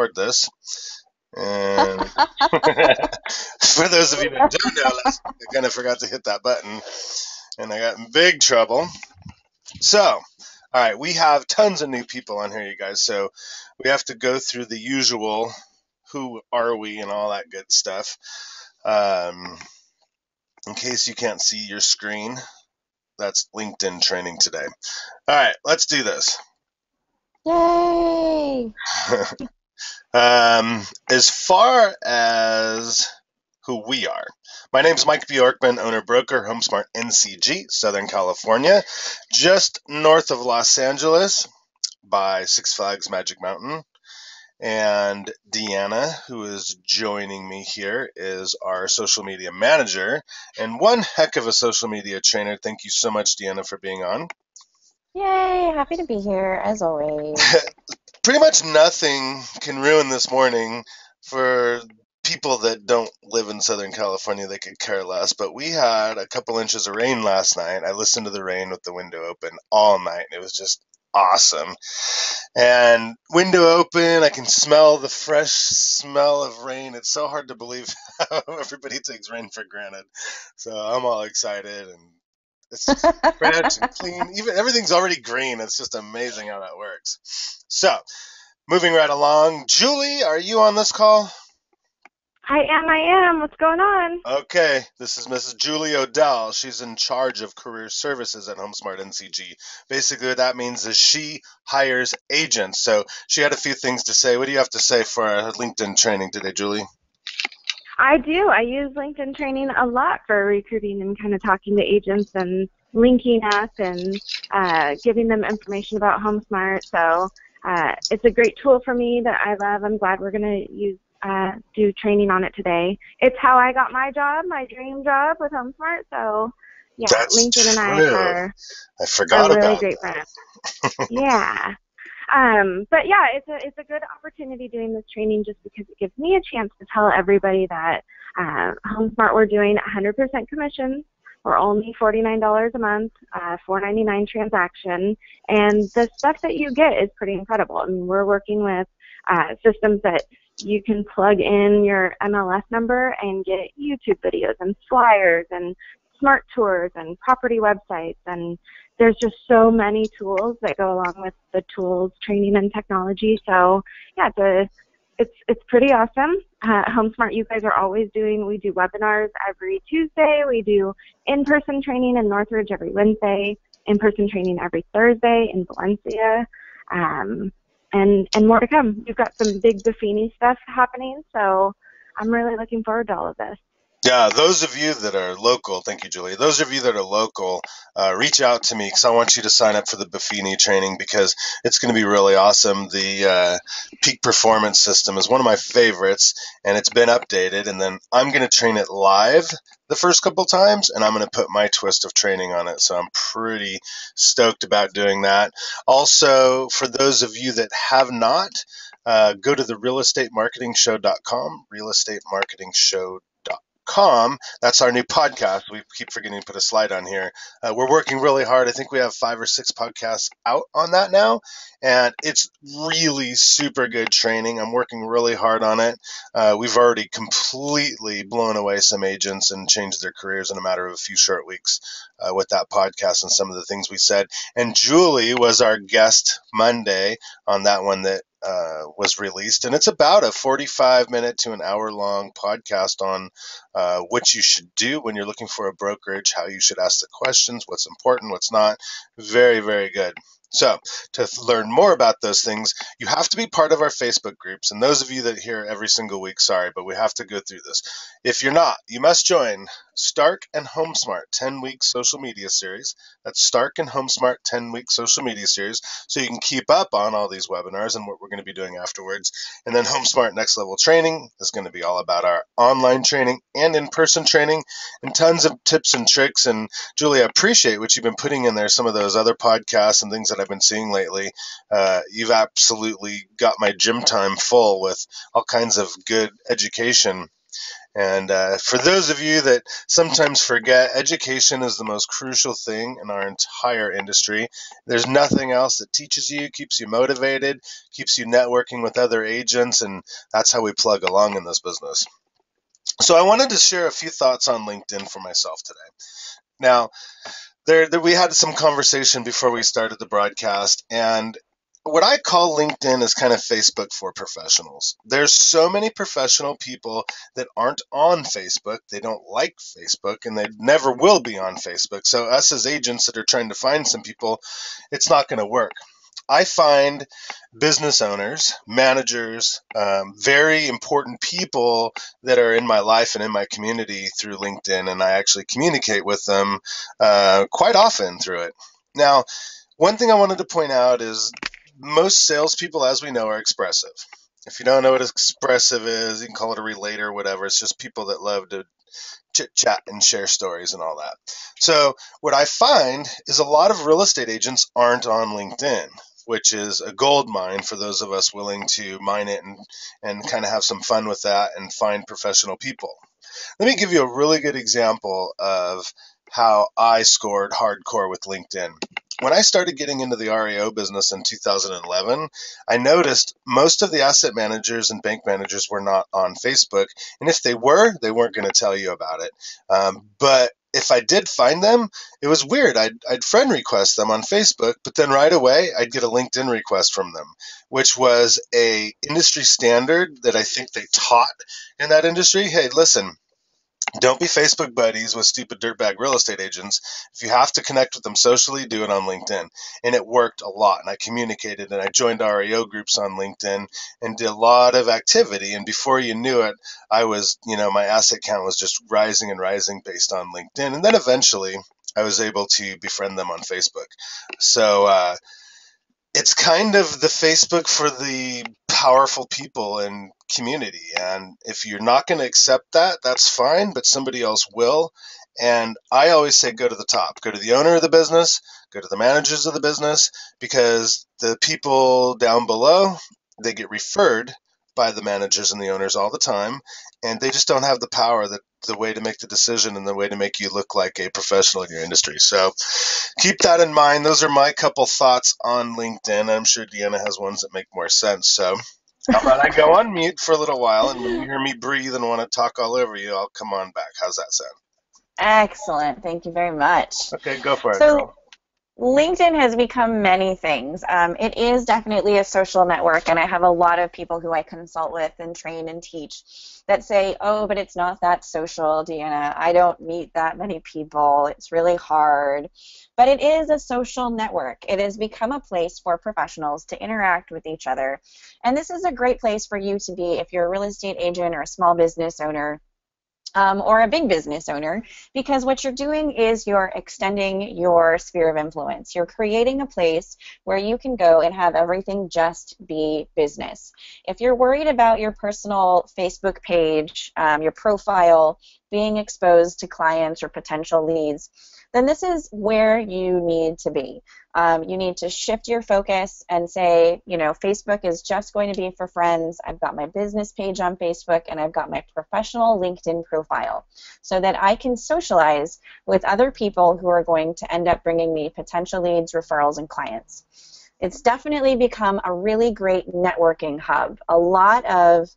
record this. And for those of you that don't know, I kind of forgot to hit that button, and I got in big trouble. So, all right, we have tons of new people on here, you guys. So we have to go through the usual who are we and all that good stuff. In case you can't see your screen, that's LinkedIn training today. All right, let's do this. Yay! As far as who we are, my name is Mike Bjorkman, owner broker, HomeSmart NCG, Southern California, just north of Los Angeles by Six Flags Magic Mountain. And Deanna, who is joining me here, is our social media manager and one heck of a social media trainer. Thank you so much, Deanna, for being on. Yay! Happy to be here, as always. Pretty much nothing can ruin this morning for people that don't live in Southern California. They could care less. But we had a couple inches of rain last night. I listened to the rain with the window open all night. It was just awesome. And window open, I can smell the fresh smell of rain. It's so hard to believe how everybody takes rain for granted. So I'm all excited, and it's fresh and clean. Even everything's already green. It's just amazing how that works. So, moving right along, Julie, are you on this call? I am. What's going on? Okay, this is Mrs. Julie Odell. She's in charge of career services at HomeSmart NCG. Basically, what that means is she hires agents. So she had a few things to say. What do you have to say for our LinkedIn training today, Julie? I do. I use LinkedIn training a lot for recruiting and kind of talking to agents and linking up and giving them information about HomeSmart. So it's a great tool for me that I love. I'm glad we're going to do training on it today. It's how I got my job, my dream job with HomeSmart. So yeah, That's LinkedIn and true. I forgot really about great friends. Yeah. But yeah, it's a good opportunity doing this training just because it gives me a chance to tell everybody that HomeSmart, we're doing 100% commissions. We're only $49 a month, $4.99 transaction, and the stuff that you get is pretty incredible. I mean, we're working with systems that you can plug in your MLS number and get YouTube videos and flyers and smart tours and property websites, and there's just so many tools that go along with the tools, training, and technology. So yeah, it's pretty awesome. HomeSmart, you guys are always we do webinars every Tuesday. We do in-person training in Northridge every Wednesday, in-person training every Thursday in Valencia, and more to come. We've got some big Buffini stuff happening, so I'm really looking forward to all of this. Yeah, those of you that are local, thank you, Julie. Those of you that are local, reach out to me because I want you to sign up for the Buffini training because it's going to be really awesome. The peak performance system is one of my favorites, and it's been updated. And then I'm going to train it live the first couple times, and I'm going to put my twist of training on it. So I'm pretty stoked about doing that. Also, for those of you that have not, go to the realestatemarketingshow.com, realestatemarketingshow.com. That's our new podcast. We keep forgetting to put a slide on here. We're working really hard. I think we have 5 or 6 podcasts out on that now, and it's really super good training. I'm working really hard on it. We've already completely blown away some agents and changed their careers in a matter of a few short weeks with that podcast and some of the things we said. And Julie was our guest Monday on that one that was released, and it's about a 45-minute to an hour-long podcast on what you should do when you're looking for a brokerage, how you should ask the questions, what's important, what's not. Very, very good. So to learn more about those things, you have to be part of our Facebook groups. And those of you that hear every single week, sorry, but we have to go through this. If you're not, you must join Stark and HomeSmart 10-week social media series. That's Stark and HomeSmart 10-week social media series. So you can keep up on all these webinars and what we're going to be doing afterwards. And then HomeSmart Next Level Training is going to be all about our online training and in-person training and tons of tips and tricks. And Julie, I appreciate what you've been putting in there, some of those other podcasts and things that I've been seeing lately. You've absolutely got my gym time full with all kinds of good education And for those of you that sometimes forget, education is the most crucial thing in our entire industry. There's nothing else that teaches you, keeps you motivated, keeps you networking with other agents, and that's how we plug along in this business. So I wanted to share a few thoughts on LinkedIn for myself today. Now, we had some conversation before we started the broadcast, and what I call LinkedIn is kind of Facebook for professionals. There's so many professional people that aren't on Facebook. They don't like Facebook, and they never will be on Facebook. So us as agents that are trying to find some people, it's not going to work. I find business owners, managers, very important people that are in my life and in my community through LinkedIn, and I actually communicate with them quite often through it. Now, one thing I wanted to point out is most salespeople, as we know, are expressive. If you don't know what expressive is, you can call it a relator or whatever. It's just people that love to chit chat and share stories and all that. So what I find is a lot of real estate agents aren't on LinkedIn, which is a gold mine for those of us willing to mine it and kind of have some fun with that and find professional people. Let me give you a really good example of how I scored hardcore with LinkedIn. When I started getting into the REO business in 2011, I noticed most of the asset managers and bank managers were not on Facebook. And if they were, they weren't going to tell you about it. But if I did find them, it was weird. I'd friend request them on Facebook, but then right away I'd get a LinkedIn request from them, which was a industry standard that I think they taught in that industry. Hey, listen, don't be Facebook buddies with stupid dirtbag real estate agents. If you have to connect with them socially, do it on LinkedIn. And it worked a lot. And I communicated and I joined REO groups on LinkedIn and did a lot of activity. And before you knew it, I was, my asset count was just rising and rising based on LinkedIn. And then eventually I was able to befriend them on Facebook. So, it's kind of the Facebook for the powerful people and community. And if you're not going to accept that, that's fine, but somebody else will. And I always say go to the top, go to the owner of the business, go to the managers of the business, because the people down below, they get referred by the managers and the owners all the time, and they just don't have the power, the way to make the decision and the way to make you look like a professional in your industry. So keep that in mind. Those are my couple thoughts on LinkedIn. I'm sure Deanna has ones that make more sense. So how about I go on mute for a little while, and when you hear me breathe and want to talk all over you, I'll come on back. How's that sound? Excellent. Thank you very much. Okay, go for it, So, girl. LinkedIn has become many things. It is definitely a social network, and I have a lot of people who I consult with and train and teach that say, oh, but it's not that social, Deanna. I don't meet that many people. It's really hard. But it is a social network. It has become a place for professionals to interact with each other. And this is a great place for you to be if you're a real estate agent or a small business owner. Or a big business owner, because what you're doing is you're extending your sphere of influence. You're creating a place where you can go and have everything just be business. If you're worried about your personal Facebook page, your profile being exposed to clients or potential leads, then this is where you need to be. You need to shift your focus and say, Facebook is just going to be for friends. I've got my business page on Facebook, and I've got my professional LinkedIn profile so that I can socialize with other people who are going to end up bringing me potential leads, referrals, and clients. It's definitely become a really great networking hub. A lot of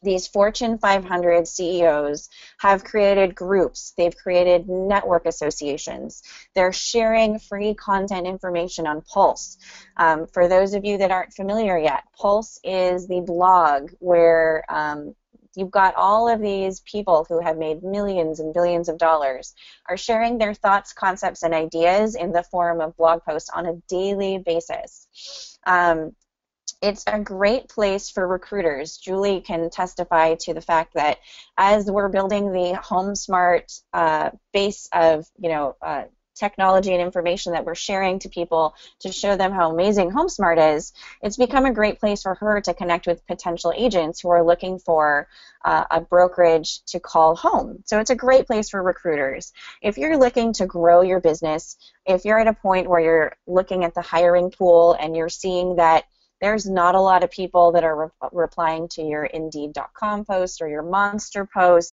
these Fortune 500 CEOs have created groups. They've created network associations. They're sharing free content information on Pulse. For those of you that aren't familiar yet, Pulse is the blog where you've got all of these people who have made millions and billions of dollars are sharing their thoughts, concepts, and ideas in the form of blog posts on a daily basis. It's a great place for recruiters. Julie can testify to the fact that as we're building the HomeSmart base of, technology and information that we're sharing to people to show them how amazing HomeSmart is, it's become a great place for her to connect with potential agents who are looking for a brokerage to call home. So it's a great place for recruiters. If you're looking to grow your business, if you're at a point where you're looking at the hiring pool and you're seeing that there's not a lot of people that are replying to your Indeed.com post or your Monster post.